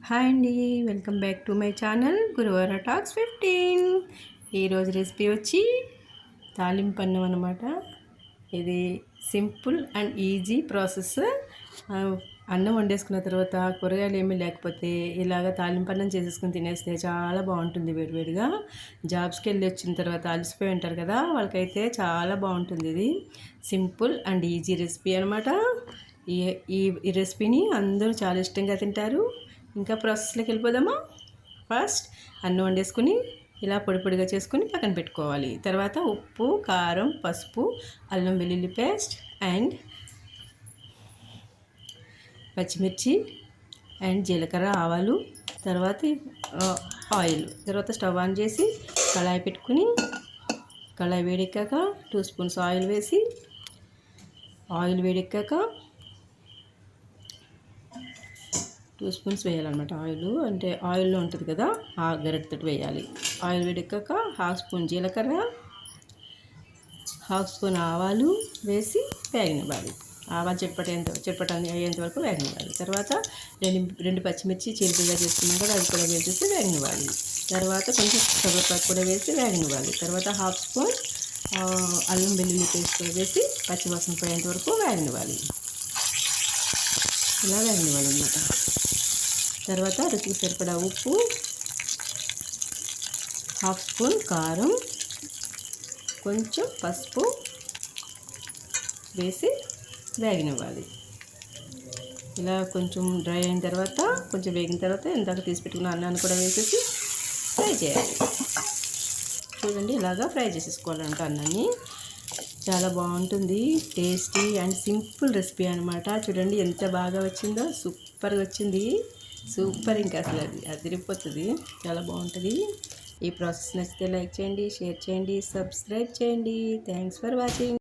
Hi అండి, welcome back to my channel Guruvara talks 15. ఈరోజు recipe వచ్చి తాలింపు అన్నం అనమాట. ఇది సింపుల్ అండ్ ఈజీ ప్రాసెస్. అన్నం వండేసుకున్న తర్వాత కూరగాయలు ఏమీ లేకపోతే ఇలాగ తాలింపు అన్నం చేసేసుకుని తినేస్తే చాలా బాగుంటుంది. వేడివేడిగా జాబ్స్కి వెళ్ళి వచ్చిన తర్వాత అలసిపోయి ఉంటారు కదా, వాళ్ళకైతే చాలా బాగుంటుంది. ఇది సింపుల్ అండ్ ఈజీ రెసిపీ అనమాట. ఈ ఈ రెసిపీని అందరూ చాలా ఇష్టంగా తింటారు. ఇంకా ప్రాసెస్లోకి వెళ్ళిపోదామా. ఫస్ట్ అన్నం వండేసుకుని ఇలా పొడి పొడిగా చేసుకుని పక్కన పెట్టుకోవాలి. తర్వాత ఉప్పు, కారం, పసుపు, అల్లం వెల్లుల్లి పేస్ట్ అండ్ పచ్చిమిర్చి అండ్ జీలకర్ర, ఆవాలు, తర్వాత ఆయిల్. తర్వాత స్టవ్ ఆన్ చేసి కళాయి పెట్టుకుని కళాయి వేడెక్కాక 2 స్పూన్స్ ఆయిల్ వేసి ఆయిల్ వేడెక్కాక 2 స్పూన్స్ వేయాలన్నమాట. ఆయిల్ అంటే ఆయిల్లో ఉంటుంది కదా, ఆ గరిటెతో వేయాలి. ఆయిల్ వేడెక్కాక 1/2 స్పూన్ జీలకర్ర, 1/2 స్పూన్ ఆవాలు వేసి వేగనివ్వాలి. ఆవాలు చిటపటని అయ్యేంత వరకు వేగనివ్వాలి. తర్వాత రెండు పచ్చిమిర్చి చీలికగా చేసుకున్నాం కదా, అది కూడా వేసేసి వేగనివ్వాలి. తర్వాత కొంచెం కరివేపాకు కూడా వేసి వేగనివ్వాలి. తర్వాత 1/2 స్పూన్ అల్లం వెల్లుల్లి పేస్ట్ కూడా వేసి పచ్చివాసన పోయేంత వరకు వేగనివ్వాలి. ఇలా వేగనివ్వాలి అన్నమాట. తర్వాత రుచికి సరిపడా ఉప్పు, 1/2 స్పూన్ కారం, కొంచెం పసుపు వేసి వేగనివ్వాలి. ఇలా కొంచెం డ్రై అయిన తర్వాత, కొంచెం వేగిన తర్వాత ఇందాక తీసి పెట్టుకున్న అన్నాన్ని కూడా వేసేసి ఫ్రై చేయాలి. చూడండి, ఇలాగా ఫ్రై చేసేసుకోవాలంట అన్నాన్ని. చాలా బాగుంటుంది. టేస్టీ అండ్ సింపుల్ రెసిపీ అనమాట. చూడండి ఎంత బాగా వచ్చిందో, సూపర్గా వచ్చింది. సూపర్, ఇంకా అసలు అది అదిరిపోతుంది. చాలా బాగుంటుంది. ఈ ప్రాసెస్ నచ్చితే లైక్ చేయండి, షేర్ చేయండి, సబ్స్క్రైబ్ చేయండి. Thanks for watching.